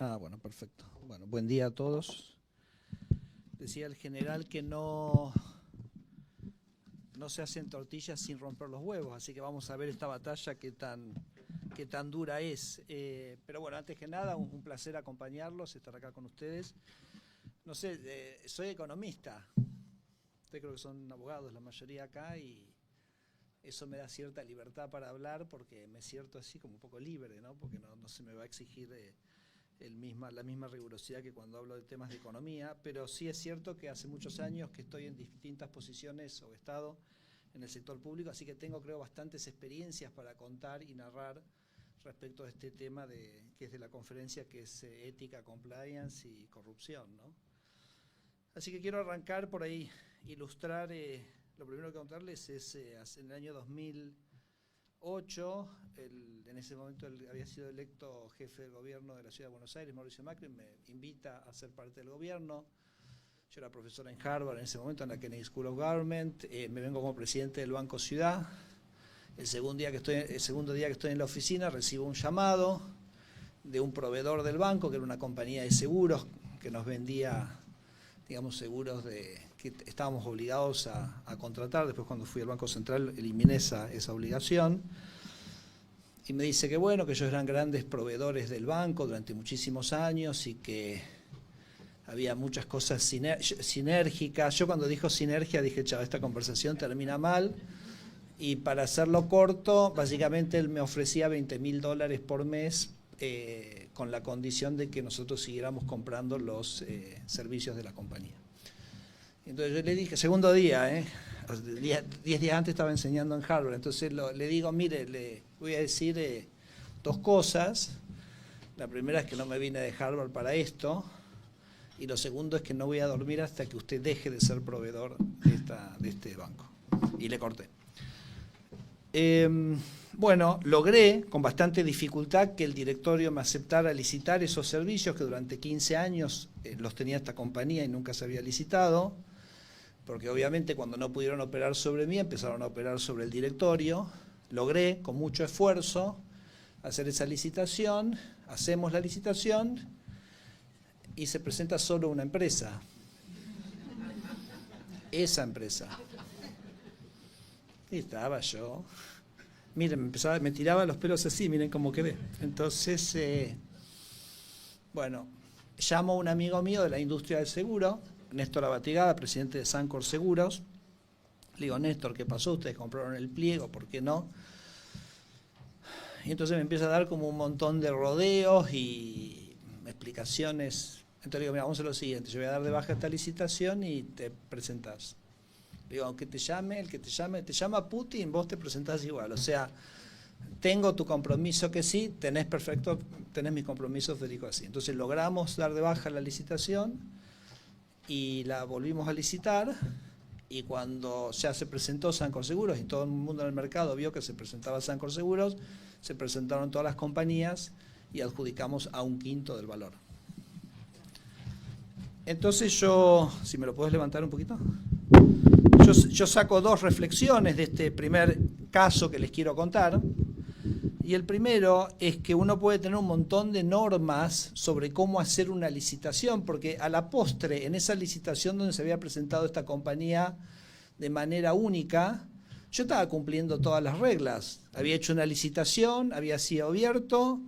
Bueno, perfecto. Bueno, buen día a todos. Decía el general que no se hacen tortillas sin romper los huevos, así que vamos a ver esta batalla qué tan dura es. Pero bueno, antes que nada, un placer acompañarlos, estar acá con ustedes. No sé, soy economista. Ustedes creo que son abogados la mayoría acá y eso me da cierta libertad para hablar porque me siento así como un poco libre, ¿no? Porque no se me va a exigir la misma rigurosidad que cuando hablo de temas de economía, pero sí es cierto que hace muchos años que estoy en distintas posiciones o he estado en el sector público, así que tengo, creo, bastantes experiencias para contar y narrar respecto a este tema que es de la conferencia, que es ética, compliance y corrupción, ¿no? Así que quiero arrancar por ahí, ilustrar, lo primero que contarles es, en el año 2008, en ese momento había sido electo jefe del gobierno de la Ciudad de Buenos Aires, Mauricio Macri, me invita a ser parte del gobierno. Yo era profesor en Harvard en ese momento, en la Kennedy School of Government, me vengo como presidente del Banco Ciudad. El segundo día que estoy en la oficina recibo un llamado de un proveedor del banco, que era una compañía de seguros, que nos vendía, digamos, seguros que estábamos obligados a contratar. Después, cuando fui al Banco Central, eliminé esa obligación. Y me dice que bueno, que ellos eran grandes proveedores del banco durante muchísimos años y que había muchas cosas sinérgicas. Yo cuando dijo sinergia dije, chao, esta conversación termina mal. Y para hacerlo corto, básicamente él me ofrecía $20.000 por mes con la condición de que nosotros siguiéramos comprando los servicios de la compañía. Entonces yo le dije, segundo día, 10 días antes estaba enseñando en Harvard, entonces le digo, mire, le voy a decir dos cosas. La primera es que no me vine de Harvard para esto, y lo segundo es que no voy a dormir hasta que usted deje de ser proveedor de este banco. Y le corté. Bueno, logré con bastante dificultad que el directorio me aceptara licitar esos servicios que durante 15 años los tenía esta compañía y nunca se había licitado, porque obviamente cuando no pudieron operar sobre mí empezaron a operar sobre el directorio. Logré con mucho esfuerzo hacer esa licitación, hacemos la licitación y se presenta solo una empresa. Esa empresa. Y estaba yo. Miren, me tiraba los pelos así, miren cómo quedé. Entonces, bueno, llamo a un amigo mío de la industria del seguro, Néstor Abatigada, presidente de Sancor Seguros. Le digo, Néstor, ¿qué pasó? Ustedes compraron el pliego, ¿por qué no? Y entonces me empieza a dar como un montón de rodeos y explicaciones. Entonces le digo, mira, vamos a lo siguiente, yo voy a dar de baja esta licitación y te presentás. Le digo, aunque te llama Putin, vos te presentás igual. O sea, tengo tu compromiso que sí, tenés mis compromisos, Federico, así. Entonces logramos dar de baja la licitación y la volvimos a licitar. Y cuando ya se presentó Sancor Seguros y todo el mundo en el mercado vio que se presentaba Sancor Seguros, se presentaron todas las compañías y adjudicamos a 1/5 del valor. Entonces yo, si me lo podés levantar un poquito. Yo saco dos reflexiones de este primer caso que les quiero contar. Y el primero es que uno puede tener un montón de normas sobre cómo hacer una licitación, porque a la postre, en esa licitación donde se había presentado esta compañía de manera única, yo estaba cumpliendo todas las reglas. Había hecho una licitación, había sido abierto,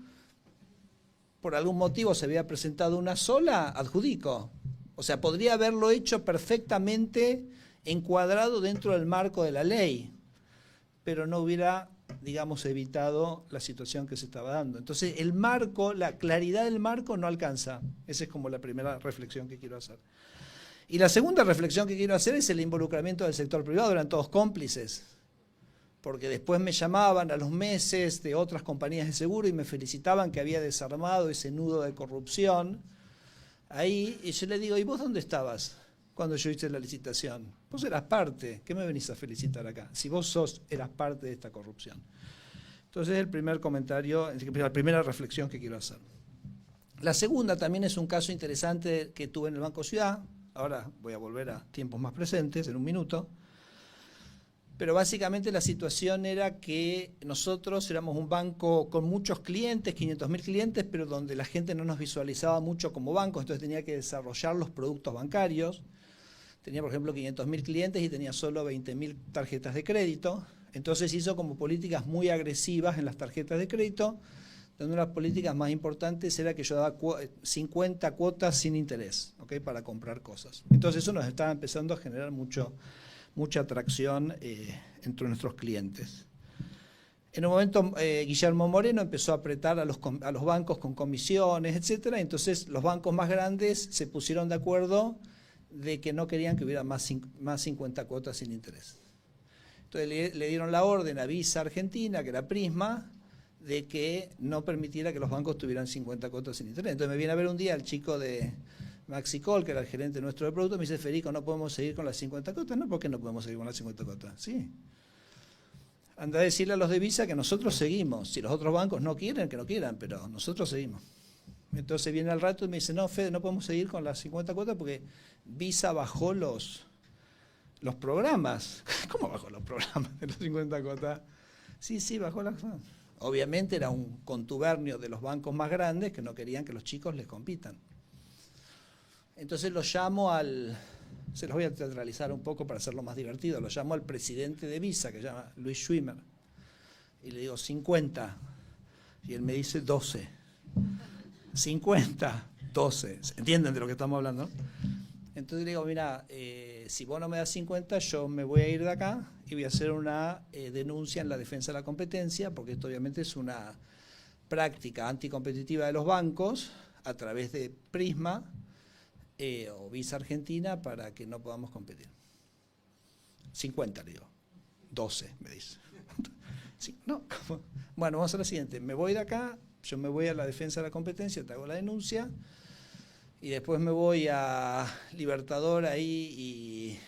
por algún motivo se había presentado una sola, adjudico. O sea, podría haberlo hecho perfectamente encuadrado dentro del marco de la ley, pero no hubiera, digamos, evitado la situación que se estaba dando. Entonces, el marco, la claridad del marco no alcanza. Esa es como la primera reflexión que quiero hacer. Y la segunda reflexión que quiero hacer es el involucramiento del sector privado. Eran todos cómplices, porque después me llamaban a los meses de otras compañías de seguro y me felicitaban que había desarmado ese nudo de corrupción ahí, y yo le digo, ¿y vos dónde estabas cuando yo hice la licitación? Vos eras parte, ¿qué me venís a felicitar acá? Si vos eras parte de esta corrupción. Entonces, el primer comentario, la primera reflexión que quiero hacer. La segunda también es un caso interesante que tuve en el Banco Ciudad. Ahora voy a volver a tiempos más presentes, en un minuto. pero básicamente la situación era que nosotros éramos un banco con muchos clientes, 500.000 clientes, pero donde la gente no nos visualizaba mucho como banco, entonces tenía que desarrollar los productos bancarios. Tenía, por ejemplo, 500.000 clientes y tenía solo 20.000 tarjetas de crédito. Entonces hizo como políticas muy agresivas en las tarjetas de crédito, donde una de las políticas más importantes era que yo daba 50 cuotas sin interés, ¿okay? Para comprar cosas. Entonces eso nos estaba empezando a generar mucha atracción entre nuestros clientes. En un momento Guillermo Moreno empezó a apretar a los bancos con comisiones, etcétera. Entonces los bancos más grandes se pusieron de acuerdo de que no querían que hubiera más 50 cuotas sin interés. Entonces le dieron la orden a Visa Argentina, que era Prisma, de que no permitiera que los bancos tuvieran 50 cuotas sin interés. Entonces me viene a ver un día el chico de Maxicol, que era el gerente nuestro de producto, me dice: Federico, ¿no podemos seguir con las 50 cuotas? No, ¿por qué no podemos seguir con las 50 cuotas? Sí. Anda a decirle a los de Visa que nosotros seguimos. Si los otros bancos no quieren, que no quieran, pero nosotros seguimos. Entonces viene al rato y me dice: no, Fede, no podemos seguir con las 50 cuotas porque Visa bajó los programas. ¿Cómo bajó los programas de las 50 cuotas? Sí, bajó las... Obviamente era un contubernio de los bancos más grandes que no querían que los chicos les compitan. Entonces lo llamo se los voy a teatralizar un poco para hacerlo más divertido, lo llamo al presidente de Visa, que se llama Luis Schwimmer, y le digo 50, y él me dice 12. 50, 12. ¿Entienden de lo que estamos hablando? Entonces le digo: mira, si vos no me das 50, yo me voy a ir de acá y voy a hacer una denuncia en la defensa de la competencia, porque esto obviamente es una práctica anticompetitiva de los bancos a través de Prisma o Visa Argentina para que no podamos competir. 50, le digo. 12, me dice. Sí, no, ¿cómo? Bueno, vamos a lo siguiente. Me voy de acá, yo me voy a la defensa de la competencia, te hago la denuncia, y después me voy a Libertador ahí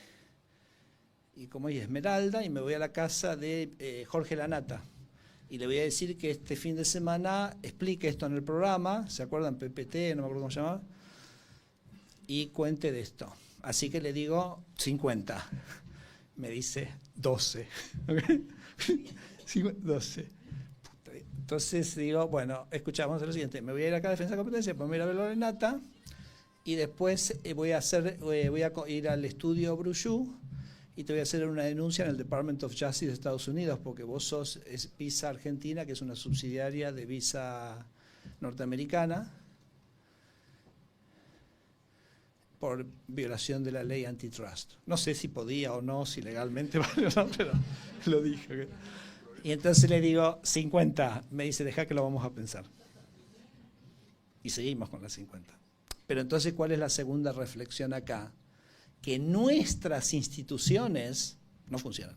y como es Esmeralda, y me voy a la casa de Jorge Lanata. Y le voy a decir que este fin de semana explique esto en el programa, ¿se acuerdan? PPT, no me acuerdo cómo se llamaba, y cuente de esto. Así que le digo 50. Me dice 12. ¿Okay? 12. Entonces digo: bueno, escuchamos lo siguiente. Me voy a ir acá a Defensa de Competencia, después me voy a ir a ver a Renata, y después voy a ir al estudio Bruchou y te voy a hacer una denuncia en el Department of Justice de Estados Unidos, porque vos sos Visa Argentina, que es una subsidiaria de Visa norteamericana, por violación de la ley antitrust. No sé si podía o no, si legalmente, no, pero lo dije. Y entonces le digo 50, me dice: deja que lo vamos a pensar. Y seguimos con las 50. Pero entonces, ¿cuál es la segunda reflexión acá? Que nuestras instituciones no funcionan.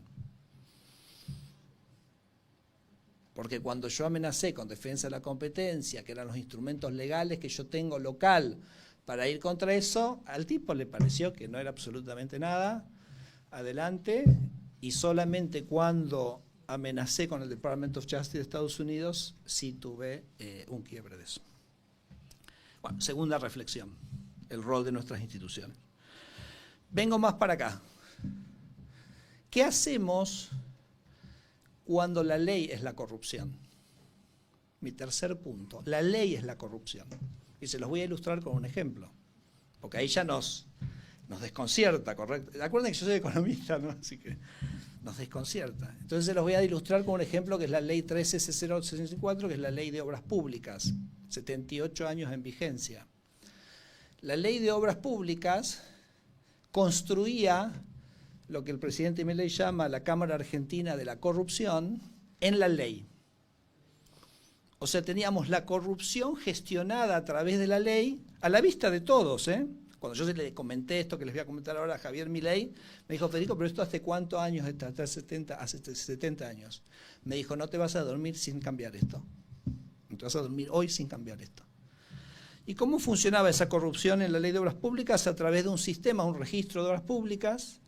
Porque cuando yo amenacé con defensa de la competencia, que eran los instrumentos legales que yo tengo local para ir contra eso, al tipo le pareció que no era absolutamente nada, adelante, y solamente cuando amenacé con el Department of Justice de Estados Unidos, sí tuve un quiebre de eso. Bueno, segunda reflexión, el rol de nuestras instituciones. Vengo más para acá. ¿Qué hacemos cuando la ley es la corrupción? Mi tercer punto, la ley es la corrupción. Y se los voy a ilustrar con un ejemplo, porque ahí ya nos desconcierta, ¿correcto? Acuérdense que yo soy economista, ¿no? Así que nos desconcierta. Entonces se los voy a ilustrar con un ejemplo que es la ley 13C064, que es la ley de obras públicas, 78 años en vigencia. La ley de obras públicas construía lo que el presidente Milei llama la Cámara Argentina de la Corrupción en la ley. O sea, teníamos la corrupción gestionada a través de la ley, a la vista de todos, ¿eh? Cuando yo le comenté esto que les voy a comentar ahora a Javier Milei, me dijo: Federico, ¿pero esto hace cuántos años está? Hace 70 años. Me dijo: no te vas a dormir sin cambiar esto. No te vas a dormir hoy sin cambiar esto. ¿Y cómo funcionaba esa corrupción en la ley de obras públicas? A través de un sistema, un registro de obras públicas.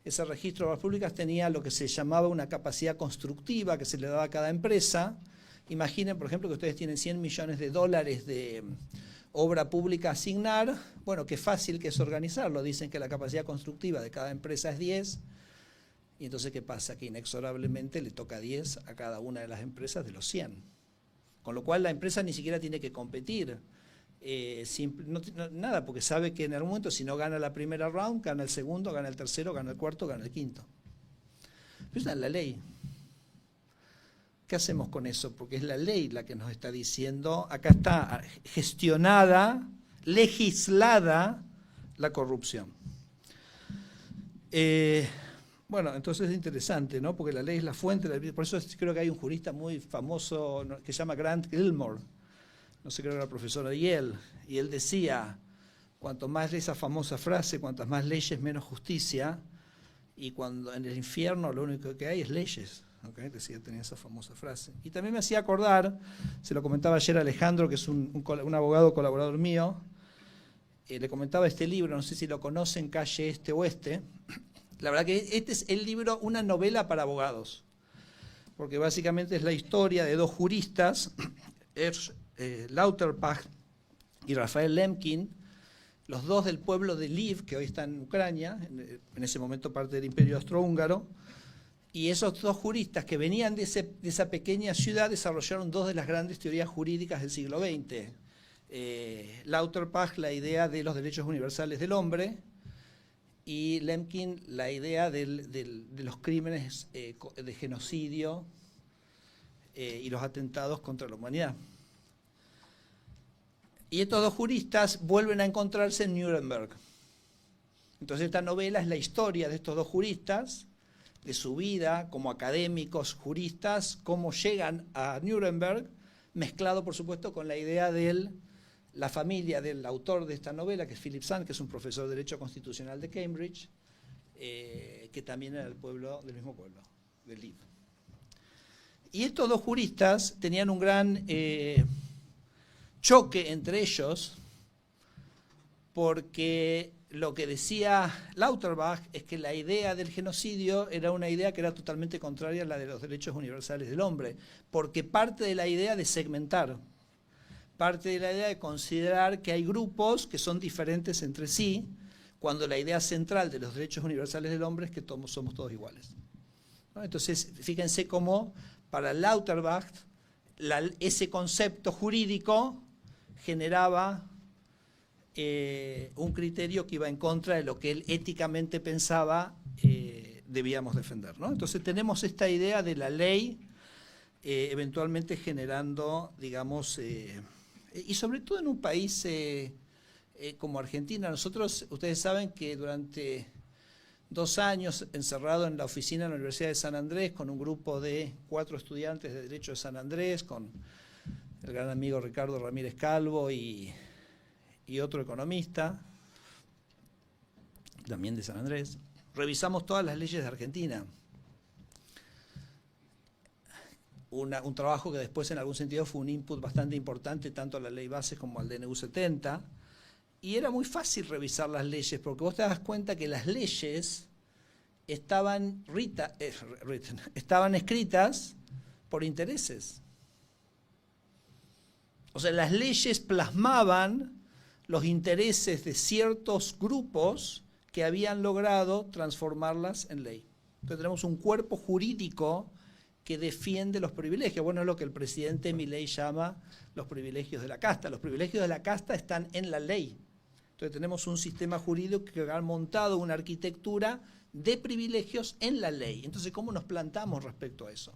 Ese registro de obras públicas tenía lo que se llamaba una capacidad constructiva que se le daba a cada empresa. Imaginen, por ejemplo, que ustedes tienen $100 millones de obra pública a asignar. Bueno, qué fácil que es organizarlo. Dicen que la capacidad constructiva de cada empresa es 10 Y entonces, ¿qué pasa? Que inexorablemente le toca 10 a cada una de las empresas de los 100. Con lo cual la empresa ni siquiera tiene que competir. Nada, porque sabe que en algún momento si no gana la primera round, gana el segundo, gana el tercero, gana el cuarto, gana el quinto. Pero esa es la ley. ¿Qué hacemos con eso? Porque es la ley la que nos está diciendo, acá está gestionada, legislada la corrupción. Bueno, entonces es interesante, ¿no? Porque la ley es la fuente, por eso creo que hay un jurista muy famoso que se llama Grant Gilmore, no sé, creo que era profesor de Yale, y él decía, cuanto más esa famosa frase, cuantas más leyes, menos justicia, y cuando en el infierno lo único que hay es leyes. Okay, decía, tenía esa famosa frase. Y también me hacía acordar, se lo comentaba ayer a Alejandro, que es un abogado colaborador mío, le comentaba este libro, no sé si lo conocen, Calle Este Oeste. La verdad que este es el libro, una novela para abogados, porque básicamente es la historia de dos juristas, Lauterbach y Rafael Lemkin, los dos del pueblo de Lviv, que hoy está en Ucrania, en ese momento parte del Imperio Austrohúngaro. Y esos dos juristas que venían de esa pequeña ciudad desarrollaron dos de las grandes teorías jurídicas del siglo XX. Lauterbach, la idea de los derechos universales del hombre, y Lemkin, la idea de los crímenes de genocidio y los atentados contra la humanidad. Y estos dos juristas vuelven a encontrarse en Nuremberg. Entonces esta novela es la historia de estos dos juristas, de su vida como académicos, juristas, cómo llegan a Nuremberg, mezclado por supuesto con la idea de la familia del autor de esta novela, que es Philip Sand, que es un profesor de Derecho Constitucional de Cambridge, que también era del mismo pueblo, de Lviv. Y estos dos juristas tenían un gran choque entre ellos, porque lo que decía Lauterbach es que la idea del genocidio era una idea que era totalmente contraria a la de los derechos universales del hombre, porque parte de la idea de segmentar, parte de la idea de considerar que hay grupos que son diferentes entre sí, cuando la idea central de los derechos universales del hombre es que todos somos todos iguales, ¿no? Entonces, fíjense cómo para Lauterbach ese concepto jurídico generaba un criterio que iba en contra de lo que él éticamente pensaba debíamos defender, ¿no? Entonces tenemos esta idea de la ley eventualmente generando, digamos, y sobre todo en un país como Argentina. Nosotros, ustedes saben que durante 2 años encerrado en la oficina de la Universidad de San Andrés con un grupo de 4 estudiantes de Derecho de San Andrés, con el gran amigo Ricardo Ramírez Calvo y otro economista, también de San Andrés, revisamos todas las leyes de Argentina. Un trabajo que después en algún sentido fue un input bastante importante tanto a la ley base como al DNU 70, y era muy fácil revisar las leyes, porque vos te das cuenta que las leyes estaban escritas por intereses. O sea, las leyes plasmaban los intereses de ciertos grupos que habían logrado transformarlas en ley. Entonces tenemos un cuerpo jurídico que defiende los privilegios. Bueno, es lo que el presidente Milei llama los privilegios de la casta. Los privilegios de la casta están en la ley. Entonces tenemos un sistema jurídico que ha montado una arquitectura de privilegios en la ley. Entonces, ¿cómo nos plantamos respecto a eso?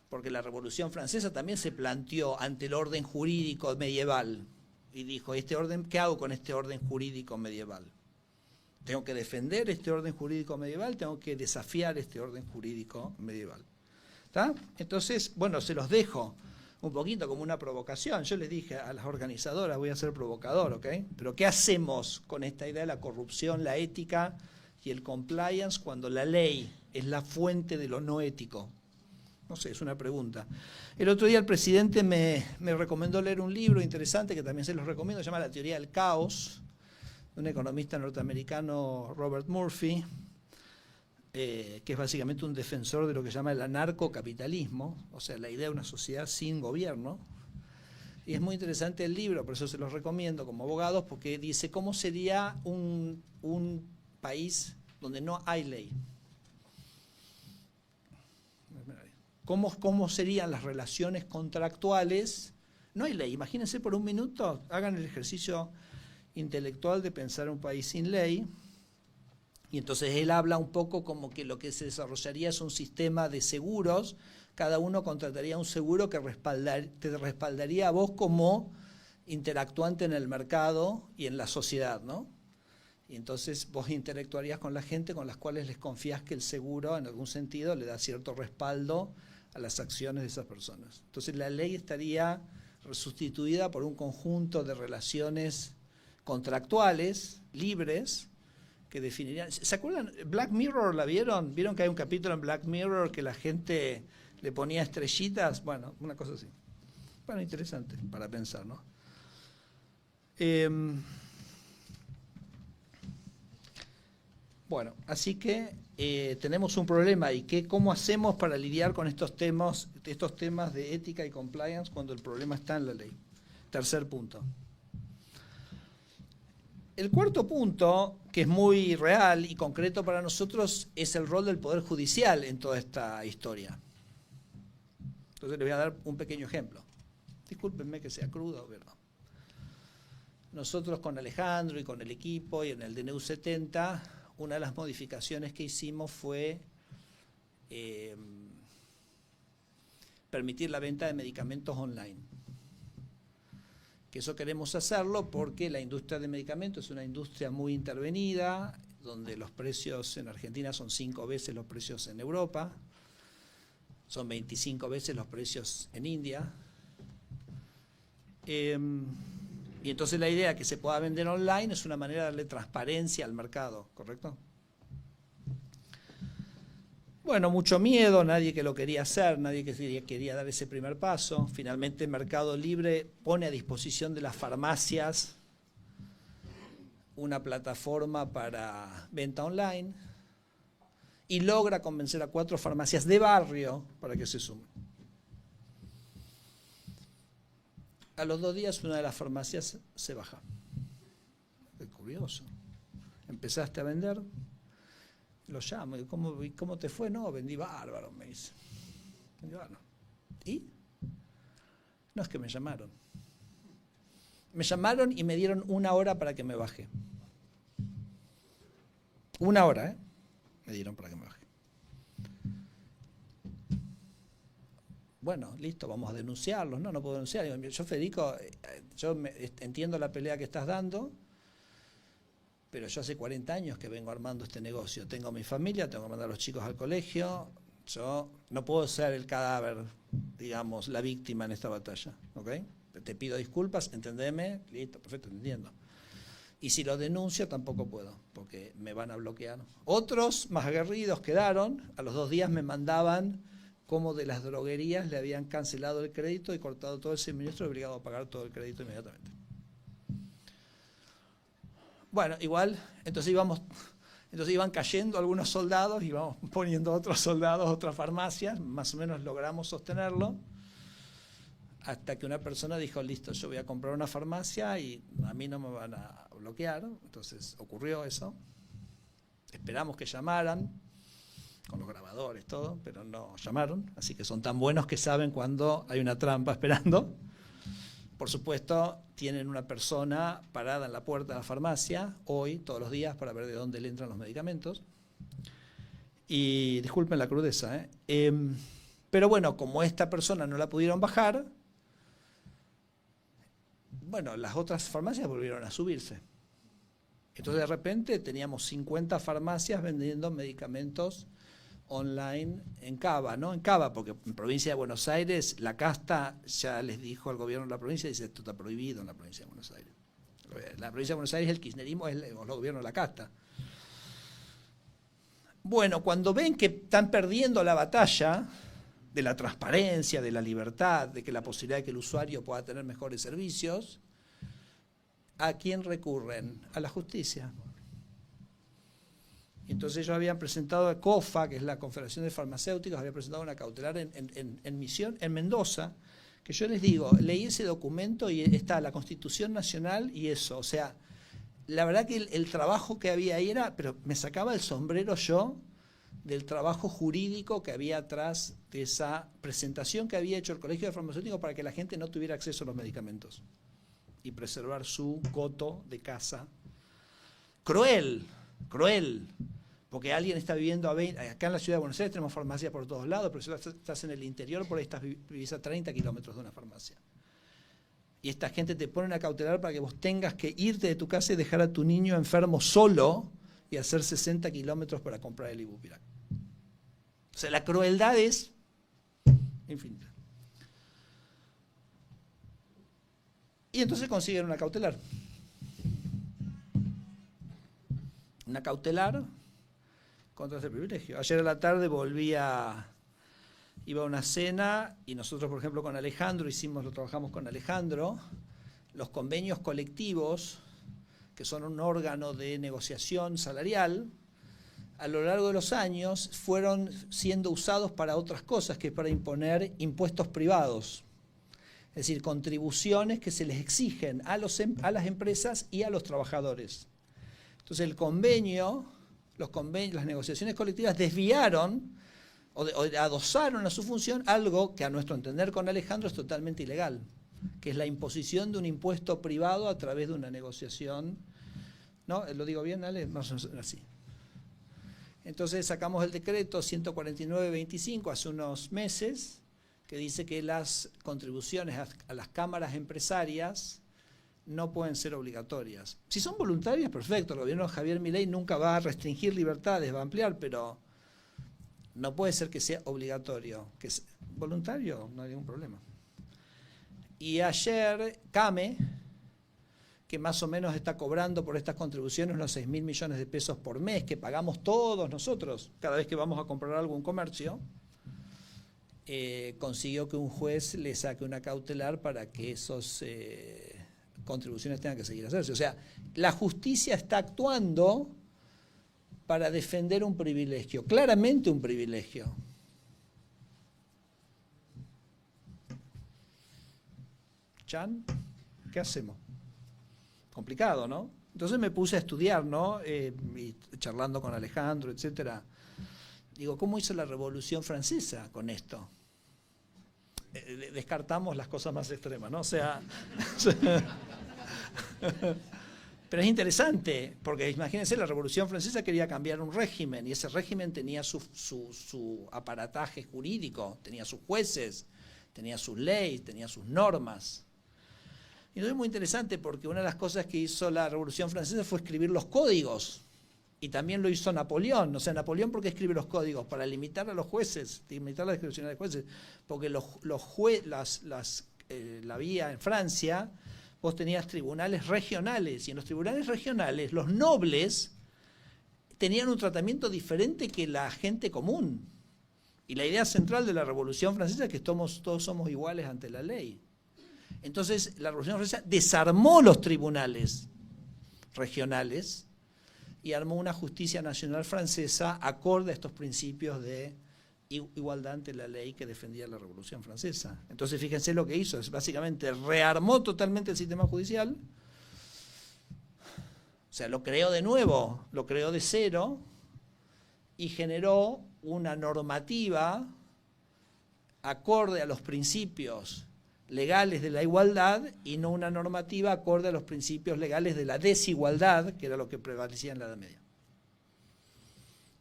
Porque la Revolución Francesa también se planteó ante el orden jurídico medieval y dijo, ¿qué hago con este orden jurídico medieval? Tengo que defender este orden jurídico medieval, tengo que desafiar este orden jurídico medieval. ¿Está? Entonces, bueno, se los dejo un poquito como una provocación. Yo les dije a las organizadoras, voy a ser provocador, ¿ok? Pero ¿qué hacemos con esta idea de la corrupción, la ética y el compliance cuando la ley es la fuente de lo no ético? No sé, es una pregunta. El otro día el presidente me recomendó leer un libro interesante que también se los recomiendo, se llama La teoría del caos, de un economista norteamericano, Robert Murphy, que es básicamente un defensor de lo que se llama el anarcocapitalismo, o sea, la idea de una sociedad sin gobierno. Y es muy interesante el libro, por eso se los recomiendo como abogados, porque dice cómo sería un país donde no hay ley. ¿Cómo serían las relaciones contractuales? No hay ley. Imagínense por un minuto, hagan el ejercicio intelectual de pensar un país sin ley. Y entonces él habla un poco como que lo que se desarrollaría es un sistema de seguros. Cada uno contrataría un seguro que te respaldaría a vos como interactuante en el mercado y en la sociedad, ¿no? Y entonces vos interactuarías con la gente con las cuales les confías que el seguro, en algún sentido, le da cierto respaldo a las acciones de esas personas. Entonces la ley estaría sustituida por un conjunto de relaciones contractuales, libres, que definirían... ¿Se acuerdan? Black Mirror, ¿la vieron? ¿Vieron que hay un capítulo en Black Mirror que la gente le ponía estrellitas? Bueno, una cosa así. Bueno, interesante para pensar, ¿no? Bueno, así que tenemos un problema. ¿Y cómo hacemos para lidiar con estos temas de ética y compliance cuando el problema está en la ley? Tercer punto. El cuarto punto, que es muy real y concreto para nosotros, es el rol del Poder Judicial en toda esta historia. Entonces les voy a dar un pequeño ejemplo. Discúlpenme que sea crudo, ¿verdad? Nosotros con Alejandro y con el equipo y en el DNU 70, una de las modificaciones que hicimos fue permitir la venta de medicamentos online. Que eso queremos hacerlo porque la industria de medicamentos es una industria muy intervenida, donde los precios en Argentina son 5 veces los precios en Europa, son 25 veces los precios en India. Y entonces la idea que se pueda vender online es una manera de darle transparencia al mercado, ¿correcto? Bueno, mucho miedo, nadie que lo quería hacer, nadie que quería dar ese primer paso. Finalmente Mercado Libre pone a disposición de las farmacias una plataforma para venta online y logra convencer a 4 farmacias de barrio para que se sumen. A los 2 días una de las farmacias se baja. Qué curioso. Empezaste a vender, lo llamo, ¿cómo te fue? No, vendí bárbaro, me dice. Vendí bárbaro. ¿Y? No, es que me llamaron. Me llamaron y me dieron 1 hora para que me baje. 1 hora, me dieron para que me baje. Bueno, listo, vamos a denunciarlos. No puedo denunciar. Yo, Federico, entiendo la pelea que estás dando, pero yo hace 40 años que vengo armando este negocio. Tengo mi familia, tengo que mandar a los chicos al colegio. Yo no puedo ser el cadáver, digamos, la víctima en esta batalla. ¿Ok? Te pido disculpas, entendeme. Listo, perfecto, entiendo. Y si lo denuncio tampoco puedo, porque me van a bloquear. Otros más aguerridos quedaron. A los 2 días me mandaban cómo de las droguerías le habían cancelado el crédito y cortado todo el suministro y obligado a pagar todo el crédito inmediatamente. Bueno, igual, entonces iban cayendo algunos soldados, íbamos poniendo otros soldados, otras farmacias, más o menos logramos sostenerlo, hasta que una persona dijo, listo, yo voy a comprar una farmacia y a mí no me van a bloquear. Entonces ocurrió eso, esperamos que llamaran, con los grabadores, todo, pero no llamaron, así que son tan buenos que saben cuando hay una trampa esperando. Por supuesto, tienen una persona parada en la puerta de la farmacia, hoy, todos los días, para ver de dónde le entran los medicamentos. Y disculpen la crudeza, pero bueno, como esta persona no la pudieron bajar, bueno, las otras farmacias volvieron a subirse. Entonces de repente teníamos 50 farmacias vendiendo medicamentos online en Cava, ¿no? En Cava, porque en provincia de Buenos Aires la casta ya les dijo al gobierno de la provincia, dice, esto está prohibido en la provincia de Buenos Aires. La provincia de Buenos Aires, el kirchnerismo es el gobierno de la casta. Bueno, cuando ven que están perdiendo la batalla de la transparencia, de la libertad, de que la posibilidad de que el usuario pueda tener mejores servicios, ¿a quién recurren? A la justicia. Entonces ellos habían presentado a COFA, que es la Confederación de Farmacéuticos, había presentado una cautelar en Mendoza, que yo les digo, leí ese documento y está la Constitución Nacional y eso, o sea, la verdad que el trabajo que había ahí era, pero me sacaba el sombrero yo del trabajo jurídico que había atrás de esa presentación que había hecho el Colegio de Farmacéuticos para que la gente no tuviera acceso a los medicamentos y preservar su coto de casa. Cruel, cruel, porque alguien está viviendo acá en la ciudad de Buenos Aires tenemos farmacias por todos lados, pero si estás en el interior, por ahí vivís a 30 kilómetros de una farmacia. Y esta gente te pone una cautelar para que vos tengas que irte de tu casa y dejar a tu niño enfermo solo y hacer 60 kilómetros para comprar el Ibupirac. O sea, la crueldad es infinita. Y entonces consiguen una cautelar. Una cautelar contra ese privilegio. Ayer a la tarde iba a una cena y nosotros, por ejemplo, con Alejandro lo trabajamos con Alejandro, los convenios colectivos, que son un órgano de negociación salarial, a lo largo de los años fueron siendo usados para otras cosas que para imponer impuestos privados. Es decir, contribuciones que se les exigen a las empresas y a los trabajadores. Entonces las negociaciones colectivas desviaron o adosaron a su función algo que a nuestro entender con Alejandro es totalmente ilegal, que es la imposición de un impuesto privado a través de una negociación. ¿No? ¿Lo digo bien, Ale? Más o menos así. Entonces sacamos el decreto 149-25 hace unos meses, que dice que las contribuciones a las cámaras empresarias no pueden ser obligatorias. Si son voluntarias, perfecto, el gobierno de Javier Milei nunca va a restringir libertades, va a ampliar, pero no puede ser que sea obligatorio. Que es voluntario, no hay ningún problema. Y ayer, CAME, que más o menos está cobrando por estas contribuciones unos 6.000 millones de pesos por mes, que pagamos todos nosotros cada vez que vamos a comprar algo en comercio, consiguió que un juez le saque una cautelar para que esas contribuciones tengan que seguir hacerse. O sea, la justicia está actuando para defender un privilegio, claramente un privilegio. ¿Chan? ¿Qué hacemos? Complicado, ¿no? Entonces me puse a estudiar, ¿no? Y charlando con Alejandro, etcétera. Digo, ¿cómo hizo la Revolución Francesa con esto? Descartamos las cosas más extremas, ¿no? O sea, pero es interesante, porque imagínense, la Revolución Francesa quería cambiar un régimen, y ese régimen tenía su aparataje jurídico, tenía sus jueces, tenía sus leyes, tenía sus normas. Y es muy interesante porque una de las cosas que hizo la Revolución Francesa fue escribir los códigos. Y también lo hizo Napoleón. O sea, Napoleón, ¿por qué escribe los códigos? Para limitar a los jueces, limitar la discrecionalidad de los jueces. Porque la vía en Francia, vos tenías tribunales regionales. Y en los tribunales regionales, los nobles tenían un tratamiento diferente que la gente común. Y la idea central de la Revolución Francesa es que todos somos iguales ante la ley. Entonces, la Revolución Francesa desarmó los tribunales regionales y armó una justicia nacional francesa acorde a estos principios de igualdad ante la ley que defendía la Revolución Francesa. Entonces, fíjense lo que hizo, es básicamente rearmó totalmente el sistema judicial, o sea, lo creó de nuevo, lo creó de cero y generó una normativa acorde a los principios legales de la igualdad y no una normativa acorde a los principios legales de la desigualdad, que era lo que prevalecía en la Edad Media.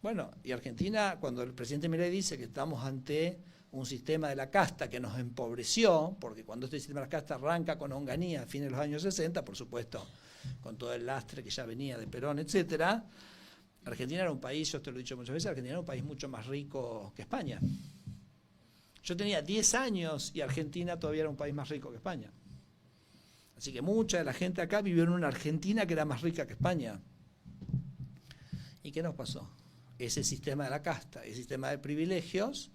Bueno, y Argentina, cuando el presidente Milei dice que estamos ante un sistema de la casta que nos empobreció, porque cuando este sistema de la casta arranca con Onganía a fines de los años 60, por supuesto, con todo el lastre que ya venía de Perón, etcétera, Argentina era un país, yo te lo he dicho muchas veces, Argentina era un país mucho más rico que España. Yo tenía 10 años y Argentina todavía era un país más rico que España. Así que mucha de la gente acá vivió en una Argentina que era más rica que España. ¿Y qué nos pasó? Ese sistema de la casta, ese sistema de privilegios,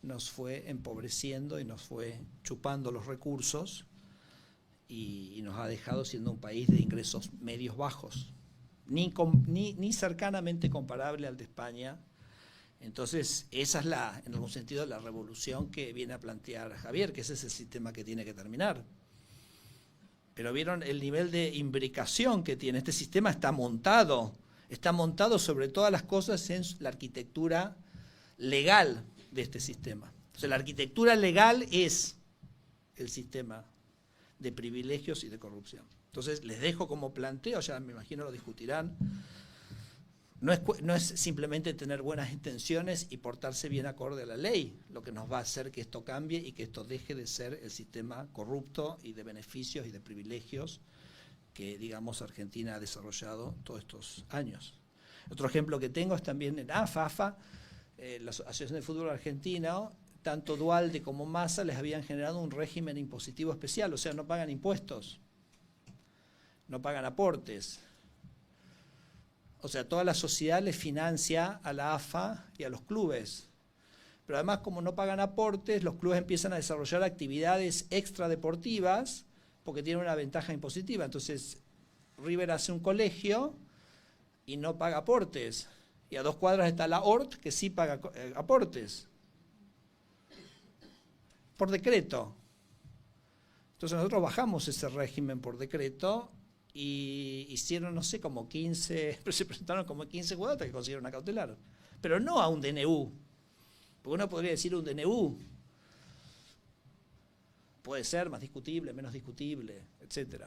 nos fue empobreciendo y nos fue chupando los recursos y nos ha dejado siendo un país de ingresos medios bajos, ni cercanamente comparable al de España. Entonces, esa es en algún sentido, la revolución que viene a plantear Javier, que ese es el sistema que tiene que terminar. pero vieron el nivel de imbricación que tiene. Este sistema está montado sobre todas las cosas en la arquitectura legal de este sistema. O sea, la arquitectura legal es el sistema de privilegios y de corrupción. Entonces, les dejo como planteo, ya me imagino lo discutirán. No es simplemente tener buenas intenciones y portarse bien acorde a la ley lo que nos va a hacer que esto cambie y que esto deje de ser el sistema corrupto y de beneficios y de privilegios que, digamos, Argentina ha desarrollado todos estos años. Otro ejemplo que tengo es también en AFA, la Asociación de Fútbol Argentino, tanto Dualde como Massa les habían generado un régimen impositivo especial, o sea, no pagan impuestos, no pagan aportes. O sea, toda la sociedad le financia a la AFA y a los clubes. Pero además, como no pagan aportes, los clubes empiezan a desarrollar actividades extradeportivas porque tienen una ventaja impositiva. Entonces, River hace un colegio y no paga aportes. Y a 2 cuadras está la ORT, que sí paga aportes. Por decreto. Entonces nosotros bajamos ese régimen por decreto y hicieron, no sé, como 15, se presentaron como 15 jugadores que consiguieron una cautelar. Pero no a un DNU. Porque uno podría decir un DNU. Puede ser más discutible, menos discutible, etc.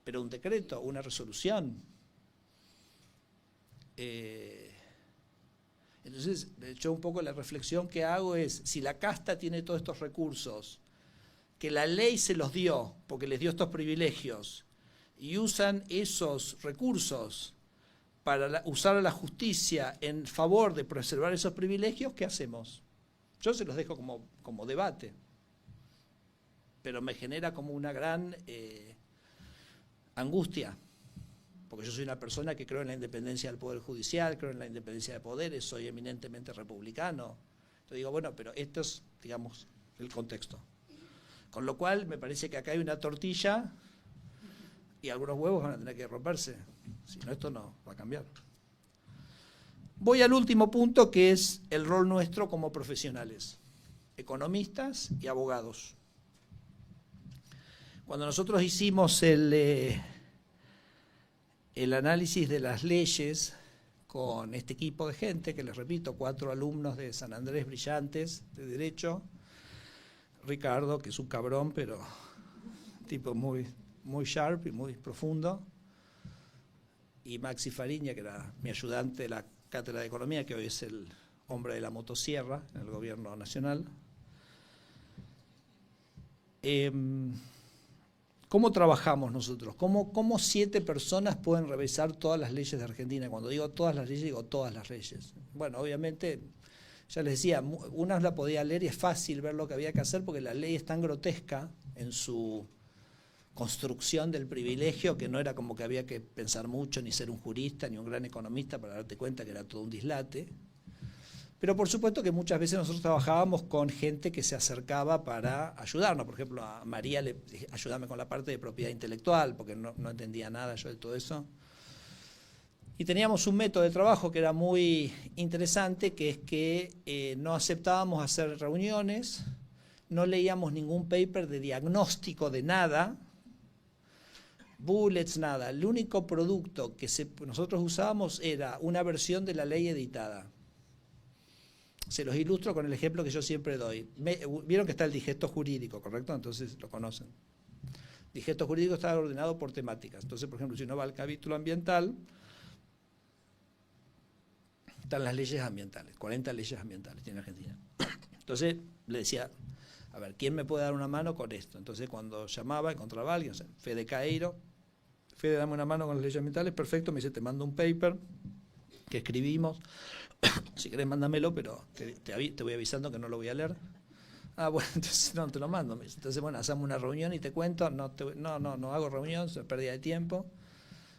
Pero un decreto, una resolución. Entonces, yo un poco la reflexión que hago es, si la casta tiene todos estos recursos, que la ley se los dio, porque les dio estos privilegios, y usan esos recursos para usar a la justicia en favor de preservar esos privilegios, ¿qué hacemos? Yo se los dejo como debate, pero me genera como una gran angustia, porque yo soy una persona que creo en la independencia del Poder Judicial, creo en la independencia de poderes, soy eminentemente republicano. Entonces digo, bueno, pero esto es, digamos, el contexto. Con lo cual, me parece que acá hay una tortilla y algunos huevos van a tener que romperse. Si no, esto no va a cambiar. Voy al último punto, que es el rol nuestro como profesionales, economistas y abogados. Cuando nosotros hicimos el análisis de las leyes con este equipo de gente, que les repito, 4 alumnos de San Andrés brillantes de Derecho, Ricardo, que es un cabrón, pero tipo muy sharp y muy profundo, y Maxi Fariña, que era mi ayudante de la Cátedra de Economía, que hoy es el hombre de la motosierra en el gobierno nacional. ¿Cómo trabajamos nosotros? ¿Cómo 7 personas pueden revisar todas las leyes de Argentina? Cuando digo todas las leyes, digo todas las leyes. Bueno, obviamente, ya les decía, unas la podía leer y es fácil ver lo que había que hacer porque la ley es tan grotesca en su construcción del privilegio que no era como que había que pensar mucho, ni ser un jurista, ni un gran economista para darte cuenta que era todo un dislate. Pero por supuesto que muchas veces nosotros trabajábamos con gente que se acercaba para ayudarnos. Por ejemplo, a María le dije, ayúdame con la parte de propiedad intelectual, porque no entendía nada yo de todo eso. Y teníamos un método de trabajo que era muy interesante, que es que no aceptábamos hacer reuniones, no leíamos ningún paper de diagnóstico de nada, bullets, nada. El único producto que nosotros usábamos era una versión de la ley editada. Se los ilustro con el ejemplo que yo siempre doy. Vieron que está el digesto jurídico, ¿correcto? Entonces lo conocen. Digesto jurídico está ordenado por temáticas. Entonces, por ejemplo, si uno va al capítulo ambiental, están las leyes ambientales, 40 leyes ambientales tiene Argentina. Entonces le decía, a ver, ¿quién me puede dar una mano con esto? Entonces cuando llamaba, encontraba a alguien, o sea, Fede Caeiro, Fede, dame una mano con las leyes ambientales, perfecto, me dice, te mando un paper que escribimos, si querés mándamelo, pero te voy avisando que no lo voy a leer. Ah, bueno, entonces no te lo mando. Entonces, bueno, hacemos una reunión y te cuento, no hago reunión, es pérdida de tiempo.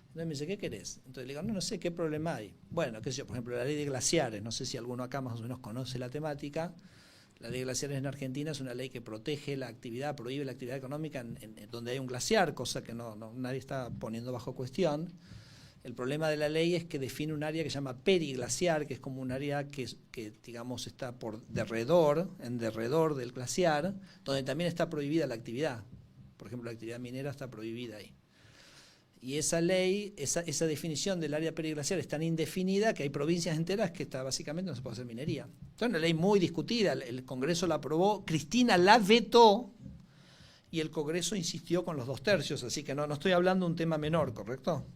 Entonces me dice, ¿qué querés? Entonces le digo, no sé qué problema hay. Bueno, qué sé yo, por ejemplo, la ley de glaciares, no sé si alguno acá más o menos conoce la temática. La ley de glaciares en Argentina es una ley que protege la actividad, prohíbe la actividad económica en donde hay un glaciar, cosa que nadie está poniendo bajo cuestión. El problema de la ley es que define un área que se llama periglaciar, que es como un área que digamos, está en derredor del glaciar, donde también está prohibida la actividad. Por ejemplo, la actividad minera está prohibida ahí. Y esa ley, esa definición del área periglaciar es tan indefinida que hay provincias enteras que básicamente no se puede hacer minería. Es una ley muy discutida, el Congreso la aprobó, Cristina la vetó y el Congreso insistió con los 2/3, así que no estoy hablando de un tema menor, ¿correcto?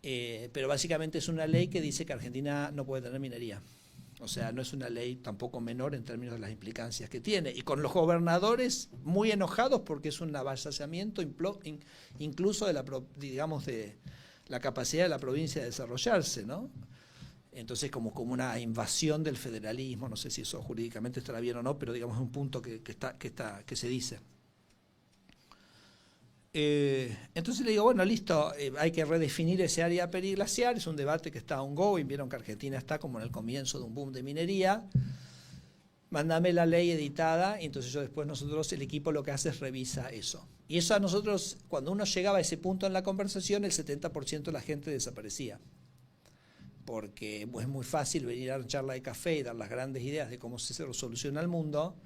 Pero básicamente es una ley que dice que Argentina no puede tener minería. O sea, no es una ley tampoco menor en términos de las implicancias que tiene. Y con los gobernadores muy enojados porque es un avasallamiento incluso de la capacidad de la provincia de desarrollarse, ¿no? Entonces como una invasión del federalismo, no sé si eso jurídicamente estará bien o no, pero digamos es un punto que se dice. Entonces le digo, bueno, listo, hay que redefinir ese área periglaciar, es un debate que está ongoing, vieron que Argentina está como en el comienzo de un boom de minería, mándame la ley editada, y entonces nosotros, el equipo lo que hace es revisa eso. Y eso a nosotros, cuando uno llegaba a ese punto en la conversación, el 70% de la gente desaparecía. Porque es muy fácil venir a una charla de café y dar las grandes ideas de cómo se soluciona el mundo,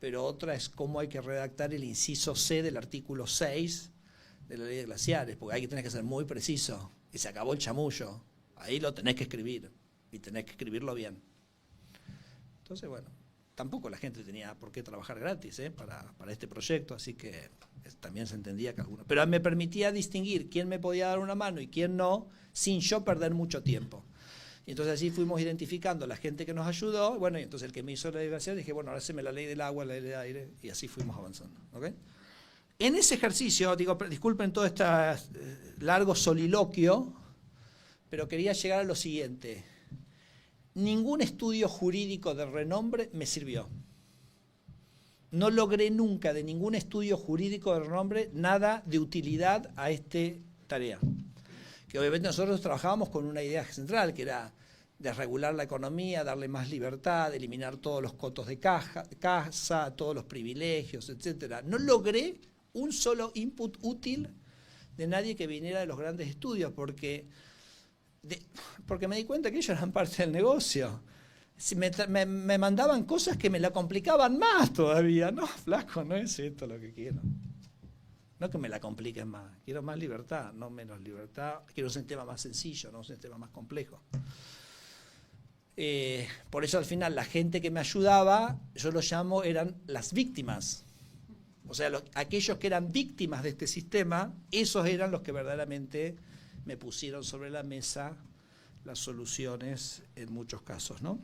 pero otra es cómo hay que redactar el inciso C del artículo 6 de la ley de glaciares, porque ahí que tenés que ser muy preciso, y se acabó el chamullo, ahí lo tenés que escribir, y tenés que escribirlo bien. Entonces, bueno, tampoco la gente tenía por qué trabajar gratis para este proyecto, así que también se entendía que algunos... Pero me permitía distinguir quién me podía dar una mano y quién no, sin yo perder mucho tiempo. Y entonces así fuimos identificando a la gente que nos ayudó, bueno, y entonces el que me hizo la ley de glaciares, dije, bueno, ahora haceme la ley del agua, la ley del aire, y así fuimos avanzando, ¿ok? En ese ejercicio, disculpen todo este largo soliloquio, pero quería llegar a lo siguiente. Ningún estudio jurídico de renombre me sirvió. No logré nunca de ningún estudio jurídico de renombre nada de utilidad a esta tarea. Que obviamente nosotros trabajábamos con una idea central, que era desregular la economía, darle más libertad, eliminar todos los cotos de casa, todos los privilegios, etc. No logré un solo input útil de nadie que viniera de los grandes estudios, porque me di cuenta que ellos eran parte del negocio. Me mandaban cosas que me la complicaban más todavía. No, flaco, no es esto lo que quiero. No que me la compliquen más. Quiero más libertad, no menos libertad. Quiero un sistema más sencillo, no un sistema más complejo. Por eso al final la gente que me ayudaba, yo lo llamo, eran las víctimas. O sea, aquellos que eran víctimas de este sistema, esos eran los que verdaderamente me pusieron sobre la mesa las soluciones en muchos casos, ¿no?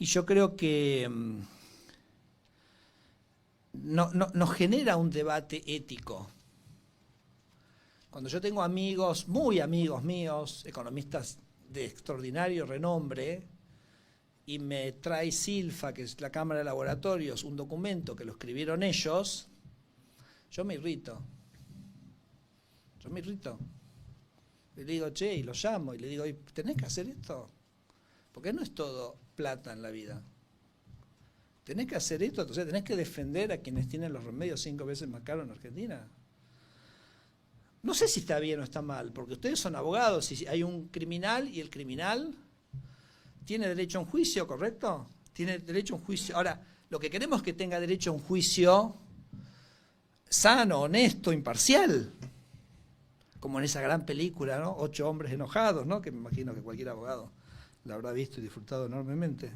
Y yo creo que nos genera un debate ético. Cuando yo tengo amigos, muy amigos míos, economistas de extraordinario renombre, y me trae Silfa, que es la Cámara de Laboratorios, un documento que lo escribieron ellos, yo me irrito. Le digo, che, y lo llamo, y le digo, ¿tenés que hacer esto? Porque no es todo plata en la vida. Tenés que hacer esto, entonces tenés que defender a quienes tienen los remedios 5 veces más caros en Argentina. No sé si está bien o está mal, porque ustedes son abogados, y hay un criminal, y el criminal tiene derecho a un juicio, ¿correcto? Tiene derecho a un juicio. Ahora, lo que queremos es que tenga derecho a un juicio sano, honesto, imparcial. Como en esa gran película, ¿no? 8 hombres enojados, ¿no? Que me imagino que cualquier abogado la habrá visto y disfrutado enormemente.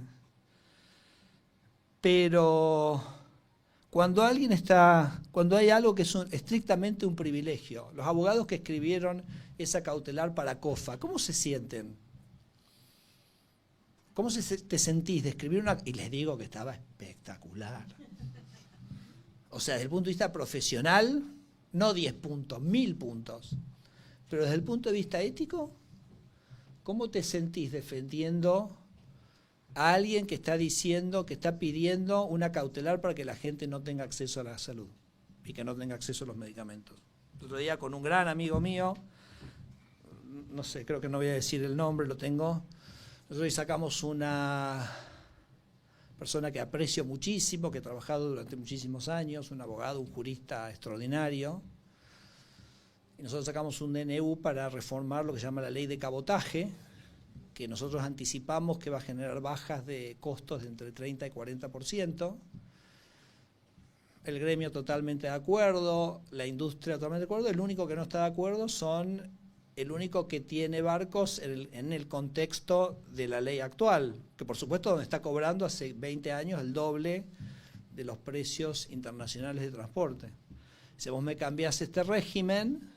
Pero cuando hay algo que es estrictamente un privilegio, los abogados que escribieron esa cautelar para COFA, ¿cómo se sienten? ¿Cómo te sentís de escribir una...? Y les digo que estaba espectacular. O sea, desde el punto de vista profesional, no 10 puntos, 1000 puntos. Pero desde el punto de vista ético, ¿cómo te sentís defendiendo a alguien que está diciendo, que está pidiendo una cautelar para que la gente no tenga acceso a la salud y que no tenga acceso a los medicamentos? El otro día con un gran amigo mío, no sé, creo que no voy a decir el nombre, lo tengo. Nosotros sacamos una persona que aprecio muchísimo, que ha trabajado durante muchísimos años, un abogado, un jurista extraordinario. Y nosotros sacamos un DNU para reformar lo que se llama la ley de cabotaje, que nosotros anticipamos que va a generar bajas de costos de entre 30 y 40%. el gremio totalmente de acuerdo, la industria totalmente de acuerdo, el único que no está de acuerdo el único que tiene barcos en el contexto de la ley actual, que por supuesto donde está cobrando hace 20 años el doble de los precios internacionales de transporte. Si vos me cambiás este régimen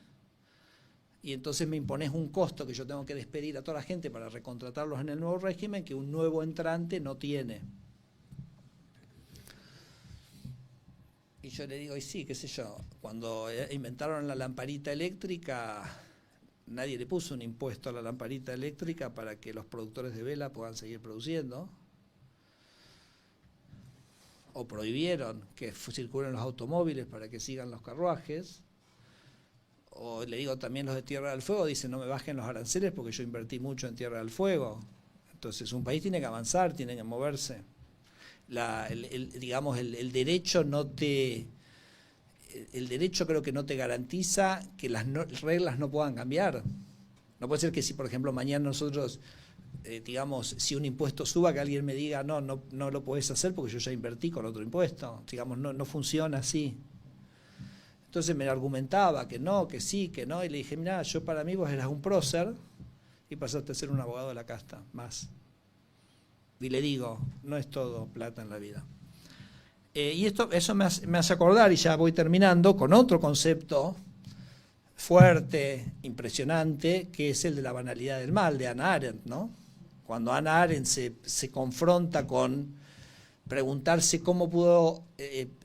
y entonces me imponés un costo que yo tengo que despedir a toda la gente para recontratarlos en el nuevo régimen que un nuevo entrante no tiene. Y yo le digo, y sí, qué sé yo, cuando inventaron la lamparita eléctrica, nadie le puso un impuesto a la lamparita eléctrica para que los productores de vela puedan seguir produciendo. O prohibieron que circulen los automóviles para que sigan los carruajes. O le digo también los de Tierra del Fuego, dicen no me bajen los aranceles porque yo invertí mucho en Tierra del Fuego. Entonces un país tiene que avanzar, tiene que moverse. Digamos, el derecho no te... El derecho creo que no te garantiza que las reglas no puedan cambiar. No puede ser que si, por ejemplo, mañana nosotros, digamos, si un impuesto suba, que alguien me diga, no lo podés hacer porque yo ya invertí con otro impuesto. Digamos, no funciona así. Entonces me argumentaba que no, que sí, que no, y le dije, mira, yo para mí vos eras un prócer y pasaste a ser un abogado de la casta, más. Y le digo, no es todo plata en la vida. Y eso me hace acordar, y ya voy terminando, con otro concepto fuerte, impresionante, que es el de la banalidad del mal, de Hannah Arendt, ¿no? Cuando Hannah Arendt se confronta con preguntarse cómo pudo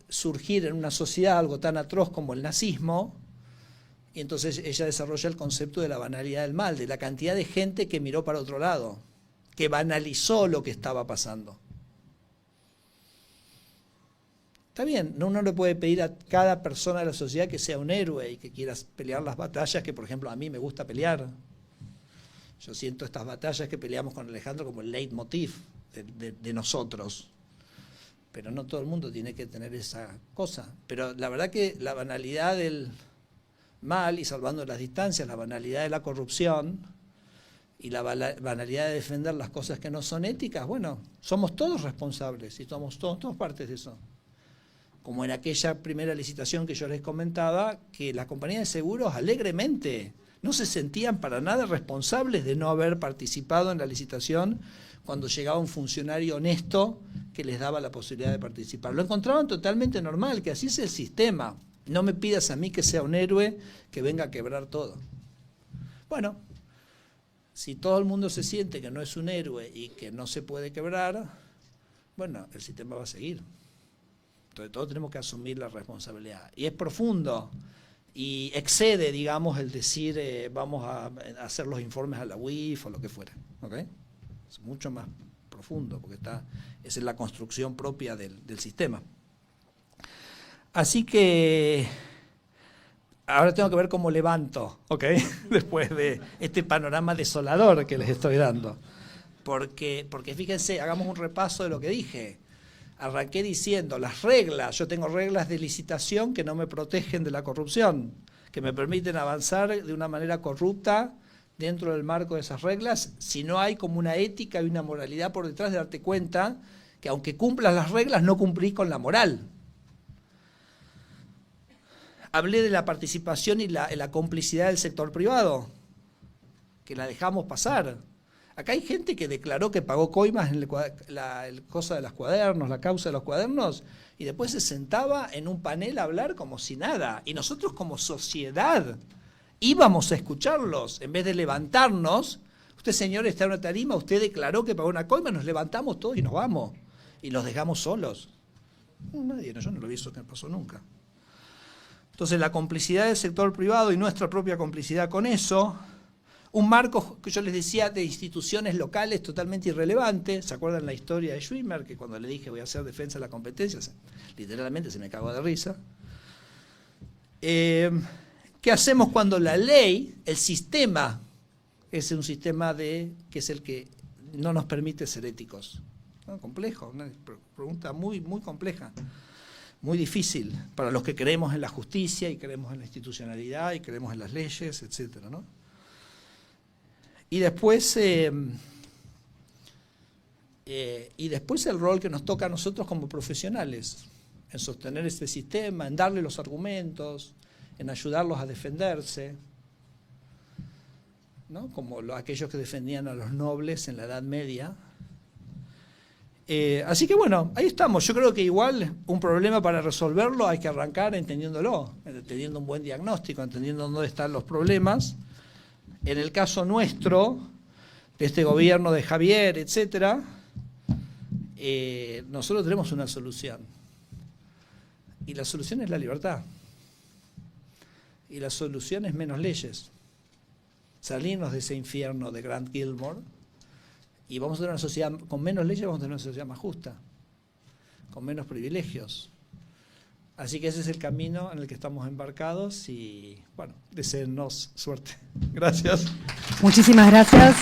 surgir en una sociedad algo tan atroz como el nazismo, y entonces ella desarrolla el concepto de la banalidad del mal, de la cantidad de gente que miró para otro lado, que banalizó lo que estaba pasando. Está bien, uno le puede pedir a cada persona de la sociedad que sea un héroe y que quiera pelear las batallas que, por ejemplo, a mí me gusta pelear. Yo siento estas batallas que peleamos con Alejandro como el leitmotiv de nosotros. Pero no todo el mundo tiene que tener esa cosa. Pero la verdad que la banalidad del mal, y salvando las distancias, la banalidad de la corrupción y la banalidad de defender las cosas que no son éticas, bueno, somos todos responsables y somos todos partes de eso. Como en aquella primera licitación que yo les comentaba, que las compañías de seguros alegremente no se sentían para nada responsables de no haber participado en la licitación cuando llegaba un funcionario honesto que les daba la posibilidad de participar. Lo encontraban totalmente normal, que así es el sistema. No me pidas a mí que sea un héroe que venga a quebrar todo. Bueno, si todo el mundo se siente que no es un héroe y que no se puede quebrar, bueno, el sistema va a seguir. Entonces todos tenemos que asumir la responsabilidad. Y es profundo y excede, digamos, el decir vamos a hacer los informes a la UIF o lo que fuera. ¿Okay? Es mucho más profundo porque esa es la construcción propia del sistema. Así que ahora tengo que ver cómo levanto, ¿ok? Después de este panorama desolador que les estoy dando. Porque fíjense, hagamos un repaso de lo que dije. Arranqué diciendo las reglas, yo tengo reglas de licitación que no me protegen de la corrupción, que me permiten avanzar de una manera corrupta dentro del marco de esas reglas, si no hay como una ética y una moralidad por detrás de darte cuenta que aunque cumplas las reglas, no cumplís con la moral. Hablé de la participación y la complicidad del sector privado, que la dejamos pasar. Acá hay gente que declaró que pagó coimas en el cosa de los cuadernos, la causa de los cuadernos, y después se sentaba en un panel a hablar como si nada. Y nosotros como sociedad íbamos a escucharlos, en vez de levantarnos. Usted, señor, está en una tarima, usted declaró que pagó una coima, nos levantamos todos y nos vamos. Y los dejamos solos. Nadie, yo no lo vi, eso que pasó nunca. Entonces la complicidad del sector privado y nuestra propia complicidad con eso, un marco que yo les decía de instituciones locales totalmente irrelevante. ¿Se acuerdan la historia de Schwimmer? Que cuando le dije voy a hacer defensa de la competencia, literalmente se me cagó de risa. ¿Qué hacemos cuando la ley, el sistema, es un sistema que es el que no nos permite ser éticos? ¿No? Complejo, una pregunta muy, muy compleja. Muy difícil para los que creemos en la justicia y creemos en la institucionalidad y creemos en las leyes, etcétera, ¿no? Y después el rol que nos toca a nosotros como profesionales. en sostener este sistema, en darle los argumentos, en ayudarlos a defenderse, ¿no? Como aquellos que defendían a los nobles en la Edad Media. Así que bueno, ahí estamos. Yo creo que igual un problema para resolverlo hay que arrancar entendiéndolo, teniendo un buen diagnóstico, entendiendo dónde están los problemas. En el caso nuestro, de este gobierno de Javier, etcétera, nosotros tenemos una solución. Y la solución es la libertad. Y la solución es menos leyes. Salirnos de ese infierno de Grant Gilmore. Y vamos a tener una sociedad con menos leyes, vamos a tener una sociedad más justa, con menos privilegios. Así que ese es el camino en el que estamos embarcados y, bueno, deseennos suerte. Gracias. Muchísimas gracias.